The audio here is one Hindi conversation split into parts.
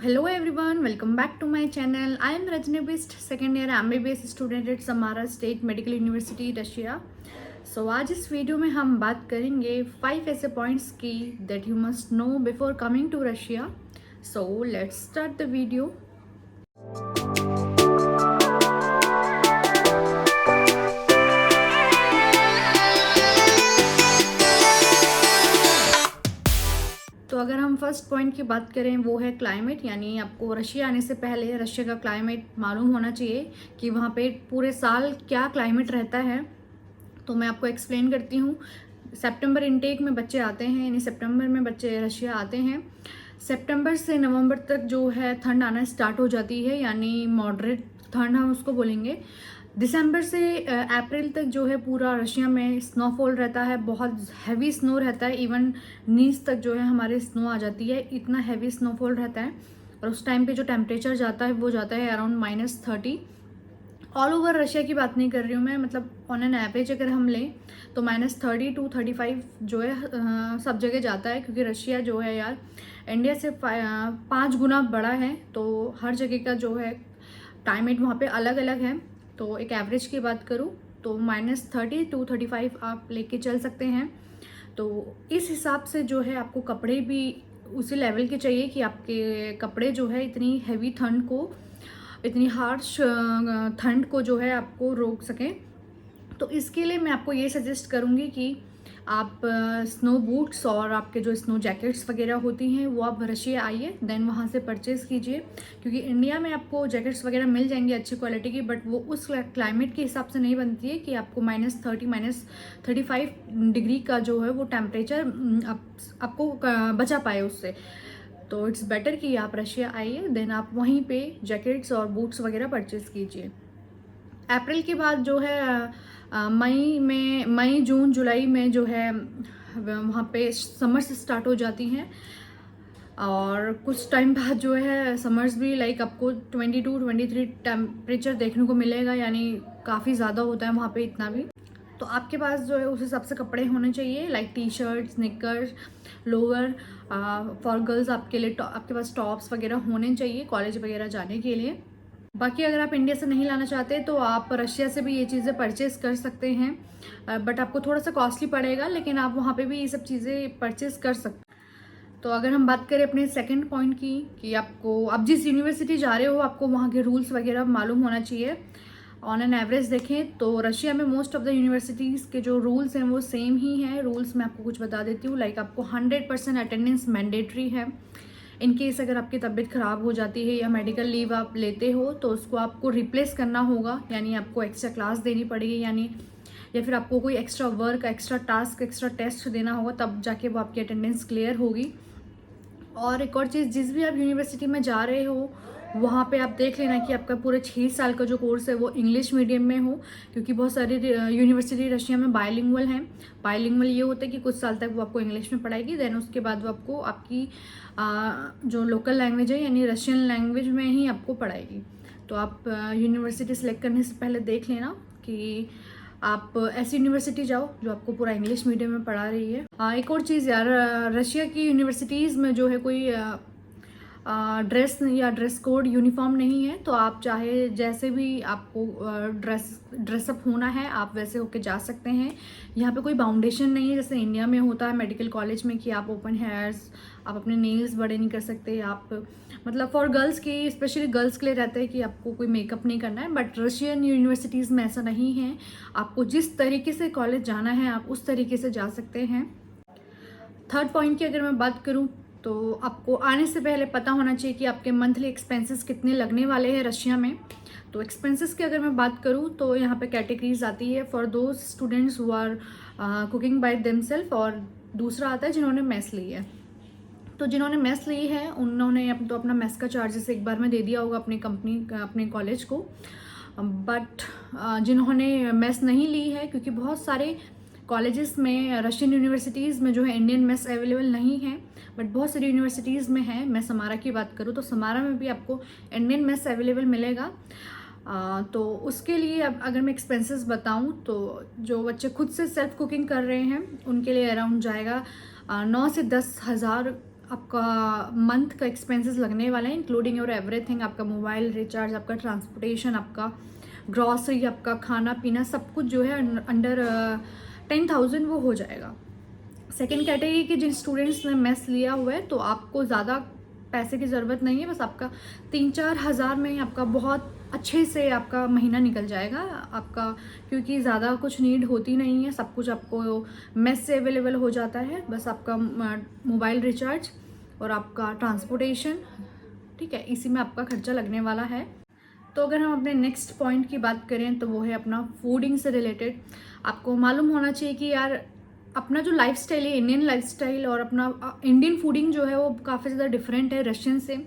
Hello everyone, welcome back to my channel. I am Rajni Bist, second year MBBS student at Samara State Medical University, Russia. So आज इस वीडियो में हम बात करेंगे 5 ऐसे पॉइंट्स की that you must know before coming to Russia. So let's start the video. तो अगर हम फर्स्ट पॉइंट की बात करें वो है क्लाइमेट, यानी आपको रशिया आने से पहले रशिया का क्लाइमेट मालूम होना चाहिए कि वहाँ पे पूरे साल क्या क्लाइमेट रहता है. तो मैं आपको एक्सप्लेन करती हूँ. सितंबर इनटेक में बच्चे आते हैं, यानी सितंबर में बच्चे रशिया आते हैं. सितंबर से नवंबर तक जो है ठंड आना स्टार्ट हो जाती है, यानी मॉडरेट ठंड हम उसको बोलेंगे. दिसंबर से अप्रैल तक जो है पूरा रशिया में स्नोफॉल रहता है, बहुत हैवी स्नो रहता है. इवन नीज तक जो है हमारे स्नो आ जाती है, इतना हैवी स्नोफॉल रहता है. और उस टाइम पे जो टेम्परेचर जाता है वो जाता है अराउंड -30. ऑल ओवर रशिया की बात नहीं कर रही हूँ मैं, मतलब ऑन एन एवरेज अगर हम लें तो -30 to 35 जो है सब जगह जाता है, क्योंकि रशिया जो है यार इंडिया से 5 गुना बड़ा है. तो हर जगह का जो है क्लाइमेट वहाँ पे अलग अलग है. तो एक एवरेज की बात करूँ तो -30 to 35 आप लेके चल सकते हैं. तो इस हिसाब से जो है आपको कपड़े भी उसी लेवल के चाहिए कि आपके कपड़े जो है इतनी हैवी ठंड को, इतनी हार्श ठंड को जो है आपको रोक सकें. तो इसके लिए मैं आपको ये सजेस्ट करूँगी कि आप स्नो बूट्स और आपके जो स्नो जैकेट्स वगैरह होती हैं वो आप रशिया आइए, देन वहाँ से परचेज़ कीजिए. क्योंकि इंडिया में आपको जैकेट्स वगैरह मिल जाएंगी अच्छी क्वालिटी की, बट वो उस क्लाइमेट के हिसाब से नहीं बनती है कि आपको -30 -35 डिग्री का जो है वो टेम्परेचर आपको बचा पाए उससे. तो इट्स बेटर कि आप रशिया आइए, देन आप वहीं पे जैकेट्स और बूट्स वगैरह परचेज़ कीजिए. अप्रैल के बाद जो है मई जून जुलाई में जो है वहाँ पे समर्स स्टार्ट हो जाती हैं. और कुछ टाइम बाद जो है समर्स भी लाइक आपको 22-23 टेम्परेचर देखने को मिलेगा, यानी काफ़ी ज़्यादा होता है वहाँ पे इतना भी. तो आपके पास जो है उस हिसाब से कपड़े होने चाहिए, like T shirt, sneakers, lower. For girls आपके लिए आपके पास टॉप्स वगैरह होने चाहिए कॉलेज वगैरह जाने के लिए. बाकी अगर आप इंडिया से नहीं लाना चाहते तो आप रशिया से भी ये चीज़ें परचेज़ कर सकते हैं, बट आपको थोड़ा सा कॉस्टली पड़ेगा, लेकिन आप वहाँ पे भी ये सब चीज़ें परचेज़ कर सकते हैं. तो अगर हम बात करें अपने सेकंड पॉइंट की कि आपको आप जिस यूनिवर्सिटी जा रहे हो आपको वहाँ के रूल्स वगैरह मालूम होना चाहिए. ऑन एन एवरेज देखें तो रशिया में मोस्ट ऑफ द यूनिवर्सिटीज़ के जो रूल्स हैं वो सेम ही हैं. रूल्स मैं आपको कुछ बता देती हूँ. लाइक आपको 100% अटेंडेंस मैंडेटरी है. इन केस अगर आपकी तबीयत ख़राब हो जाती है या मेडिकल लीव आप लेते हो तो उसको आपको रिप्लेस करना होगा, यानी आपको एक्स्ट्रा क्लास देनी पड़ेगी, यानी या फिर आपको कोई extra work, extra task, extra test देना होगा, तब जाके वो आपकी अटेंडेंस क्लियर होगी. और एक और चीज़, जिस भी आप यूनिवर्सिटी में जा रहे हो वहाँ पे आप देख लेना कि आपका पूरे 6 साल का जो कोर्स है वो इंग्लिश मीडियम में हो, क्योंकि बहुत सारी यूनिवर्सिटी रशिया में बायलिंगुअल हैं. बायलिंगुअल ये होता है कि कुछ साल तक वो आपको इंग्लिश में पढ़ाएगी, देन उसके बाद वो आपको आपकी जो लोकल लैंग्वेज है यानी रशियन लैंग्वेज में ही आपको पढ़ाएगी. तो आप यूनिवर्सिटी सेलेक्ट करने से पहले देख लेना कि आप ऐसी यूनिवर्सिटी जाओ जो आपको पूरा इंग्लिश मीडियम में पढ़ा रही है. एक और चीज़ यार, रशिया की यूनिवर्सिटीज़ में जो है कोई ड्रेस या ड्रेस कोड यूनिफॉर्म नहीं है. तो आप चाहे जैसे भी आपको ड्रेसअप होना है आप वैसे होके जा सकते हैं. यहाँ पे कोई बाउंडेशन नहीं है जैसे इंडिया में होता है मेडिकल कॉलेज में कि आप ओपन हेयर्स, आप अपने नेल्स बड़े नहीं कर सकते. आप मतलब फॉर गर्ल्स की, स्पेशली गर्ल्स के लिए रहता है कि आपको कोई मेकअप नहीं करना है, बट रशियन यूनिवर्सिटीज़ में ऐसा नहीं है. आपको जिस तरीके से कॉलेज जाना है आप उस तरीके से जा सकते हैं. थर्ड पॉइंट की अगर मैं बात करूं तो आपको आने से पहले पता होना चाहिए कि आपके मंथली एक्सपेंसेस कितने लगने वाले हैं रशिया में. तो एक्सपेंसेस की अगर मैं बात करूं तो यहाँ पे कैटेगरीज आती है for those students who are cooking by themself, और दूसरा आता है जिन्होंने मेस ली है. तो जिन्होंने मेस ली है उन्होंने तो अपना मेस का चार्जेस एक बार में दे दिया होगा अपनी कंपनी, अपने कॉलेज को. बट जिन्होंने मेस नहीं ली है, क्योंकि बहुत सारे कॉलेजेस में रशियन यूनिवर्सिटीज़ में जो है इंडियन मेस अवेलेबल नहीं है, बट बहुत सारी यूनिवर्सिटीज़ में है. मैं समारा की बात करूँ तो समारा में भी आपको इंडियन मेस अवेलेबल मिलेगा. तो उसके लिए अब अगर मैं एक्सपेंसेस बताऊं तो जो बच्चे खुद से सेल्फ कुकिंग कर रहे हैं उनके लिए अराउंड जाएगा 9 से 10 हज़ार आपका मंथ का एक्सपेंसेस लगने वाला है, इंक्लूडिंग योर एवरीथिंग, आपका मोबाइल रिचार्ज, आपका ट्रांसपोर्टेशन, आपका ग्रॉसरी, आपका खाना पीना, सब कुछ जो है अंडर 10,000 वो हो जाएगा। सेकेंड कैटेगरी के जिन स्टूडेंट्स ने मेस लिया हुआ है तो आपको ज़्यादा पैसे की ज़रूरत नहीं है, बस आपका 3-4 हज़ार में आपका बहुत अच्छे से आपका महीना निकल जाएगा आपका, क्योंकि ज़्यादा कुछ नीड होती नहीं है, सब कुछ आपको मेस से अवेलेबल हो जाता है। बस आपका मोबाइल रिचार्ज और आपका ट्रांसपोर्टेशन, ठीक है, इसी में आपका खर्चा लगने वाला है। तो अगर हम अपने नेक्स्ट पॉइंट की बात करें तो वो है अपना फूडिंग से रिलेटेड। आपको मालूम होना चाहिए कि यार अपना जो लाइफस्टाइल है, इंडियन लाइफस्टाइल और अपना इंडियन फूडिंग जो है वो काफ़ी ज़्यादा डिफरेंट है रशियन से।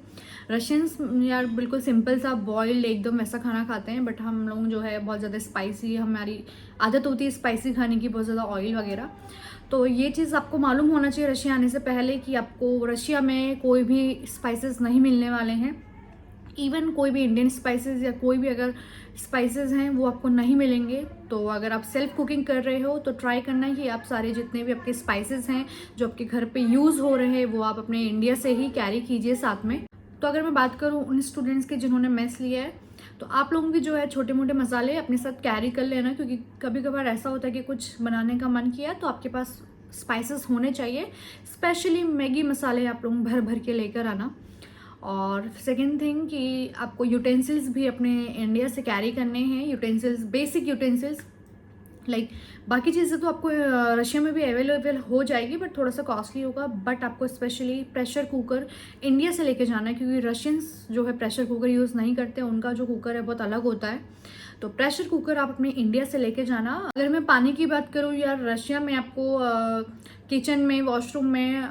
रशियंस यार बिल्कुल सिंपल सा बॉइल्ड एकदम वैसा खाना खाते हैं, बट हम लोग जो है बहुत ज़्यादा स्पाइसी, हमारी आदत होती है स्पाइसी खाने की, बहुत ज़्यादा ऑयल वगैरह। तो ये चीज़ आपको मालूम होना चाहिए रशिया आने से पहले कि आपको रशिया में कोई भी स्पाइसेस नहीं मिलने वाले हैं। इवन कोई भी इंडियन स्पाइसेस या कोई भी अगर स्पाइसेस हैं वो आपको नहीं मिलेंगे। तो अगर आप सेल्फ कुकिंग कर रहे हो तो ट्राई करना है कि आप सारे जितने भी आपके स्पाइसेस हैं जो आपके घर पे यूज़ हो रहे हैं वो आप अपने इंडिया से ही कैरी कीजिए साथ में। तो अगर मैं बात करूँ उन स्टूडेंट्स की जिन्होंने मेस लिया है तो आप लोगों की जो है छोटे मोटे मसाले अपने साथ कैरी कर लेना, क्योंकि कभी कभार ऐसा होता है कि कुछ बनाने का मन किया तो आपके पास स्पाइसेस होने चाहिए। स्पेशली मैगी मसाले आप लोग भर भर के लेकर आना। और सेकेंड थिंग कि आपको यूटेंसिल्स भी अपने इंडिया से कैरी करने हैं, यूटेंसिल्स, बेसिक यूटेंसिल्स लाइक बाकी चीज़ें तो आपको रशिया में भी अवेलेबल हो जाएगी बट थोड़ा सा कॉस्टली होगा। बट आपको स्पेशली प्रेशर कुकर इंडिया से लेके जाना है, क्योंकि रशियंस जो है प्रेशर कुकर यूज़ नहीं करते, उनका जो कुकर है बहुत अलग होता है। तो प्रेशर कुकर आप अपने इंडिया से लेके जाना। अगर मैं पानी की बात करूँ यार, रशिया में आपको किचन में, वॉशरूम में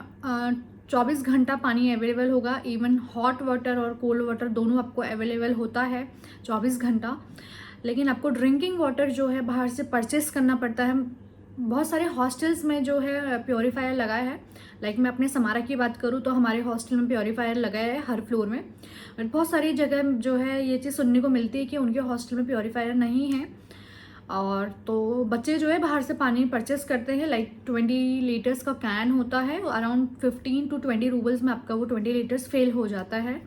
24 घंटा पानी अवेलेबल होगा। इवन हॉट वाटर और कोल्ड वाटर दोनों आपको अवेलेबल होता है 24 घंटा। लेकिन आपको ड्रिंकिंग वाटर जो है बाहर से परचेस करना पड़ता है। बहुत सारे हॉस्टल्स में जो है प्योरीफायर लगाया है। लाइक मैं अपने समारा की बात करूँ तो हमारे हॉस्टल में प्योरीफायर लगाया है हर फ्लोर में। बट बहुत सारी जगह जो है ये चीज़ सुनने को मिलती है कि उनके हॉस्टल में प्योरीफायर नहीं है। और तो बच्चे जो है बाहर से पानी परचेस करते हैं। लाइक 20 लीटर्स का कैन होता है, अराउंड 15 to 20 रूबल्स में आपका वो 20 लीटर्स फेल हो जाता है।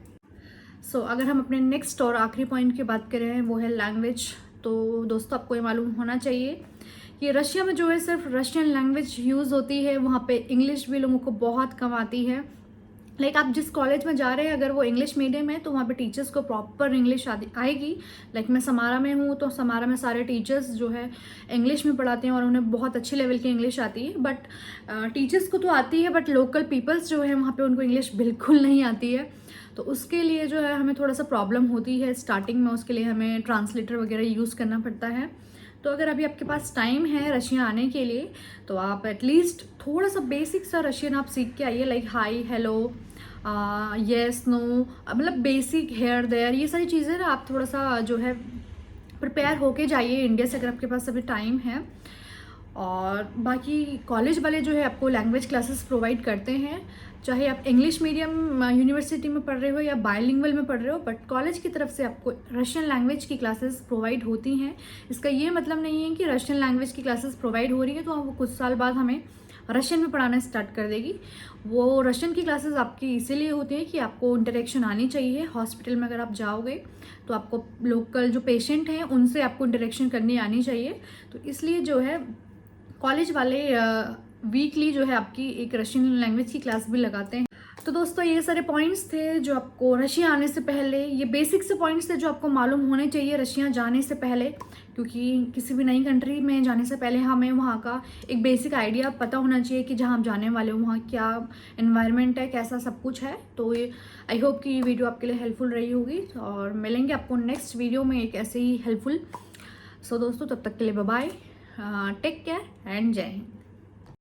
सो अगर हम अपने नेक्स्ट और आखिरी पॉइंट की बात करें वो है लैंग्वेज। तो दोस्तों आपको ये मालूम होना चाहिए कि रशिया में जो है सिर्फ रशियन लैंग्वेज यूज़ होती है। वहाँ पे इंग्लिश भी लोगों को बहुत कम आती है। लाइक आप जिस कॉलेज में जा रहे हैं अगर वो इंग्लिश मीडियम है तो वहाँ पे टीचर्स को प्रॉपर इंग्लिश आएगी। लाइक मैं समारा में हूँ तो समारा में सारे टीचर्स जो है इंग्लिश में पढ़ाते हैं और उन्हें बहुत अच्छे लेवल की इंग्लिश आती है। बट टीचर्स को तो आती है बट लोकल पीपल्स जो है वहाँ पे उनको इंग्लिश बिल्कुल नहीं आती है। तो उसके लिए जो है हमें थोड़ा सा प्रॉब्लम होती है स्टार्टिंग में, उसके लिए हमें ट्रांसलेटर वगैरह यूज़ करना पड़ता है। तो अगर अभी आपके पास टाइम है रशिया आने के लिए तो आप एटलीस्ट थोड़ा सा बेसिक सा रशियन आप सीख के आइए। Like hi, hello, yes, no, मतलब बेसिक हेयर देयर, ये सारी चीज़ें ना आप थोड़ा सा जो है प्रिपेयर होके जाइए इंडिया से अगर आपके पास अभी टाइम है। और बाकी कॉलेज वाले जो है आपको लैंग्वेज क्लासेस प्रोवाइड करते हैं, चाहे आप इंग्लिश मीडियम यूनिवर्सिटी में पढ़ रहे हो या बायलिंगुअल में पढ़ रहे हो, बट कॉलेज की तरफ से आपको रशियन लैंग्वेज की क्लासेस प्रोवाइड होती हैं। इसका ये मतलब नहीं है कि रशियन लैंग्वेज की क्लासेस प्रोवाइड हो रही है तो वो कुछ साल बाद हमें रशियन में पढ़ाना स्टार्ट कर देगी। वो रशियन की क्लासेस आपकी इसीलिए होती है कि आपको इंटरेक्शन आनी चाहिए। हॉस्पिटल में अगर आप जाओगे तो आपको लोकल जो पेशेंट हैं उनसे आपको इंटरेक्शन करनी आनी चाहिए। तो इसलिए जो है कॉलेज वाले वीकली जो है आपकी एक रशियन लैंग्वेज की क्लास भी लगाते हैं। तो दोस्तों ये सारे पॉइंट्स थे जो आपको रशिया आने से पहले, ये बेसिक से पॉइंट्स थे जो आपको मालूम होने चाहिए रशिया जाने से पहले, क्योंकि किसी भी नई कंट्री में जाने से पहले हमें वहाँ का एक बेसिक आइडिया पता होना चाहिए कि जहाँ हम जाने वाले हो वहाँ क्या एनवायरनमेंट है, कैसा सब कुछ है। तो ये आई होप कि ये वीडियो आपके लिए हेल्पफुल रही होगी और मिलेंगे आपको नेक्स्ट वीडियो में एक ऐसे ही हेल्पफुल। सो दोस्तों तब तक के लिए bye bye, take care and जय हिंद।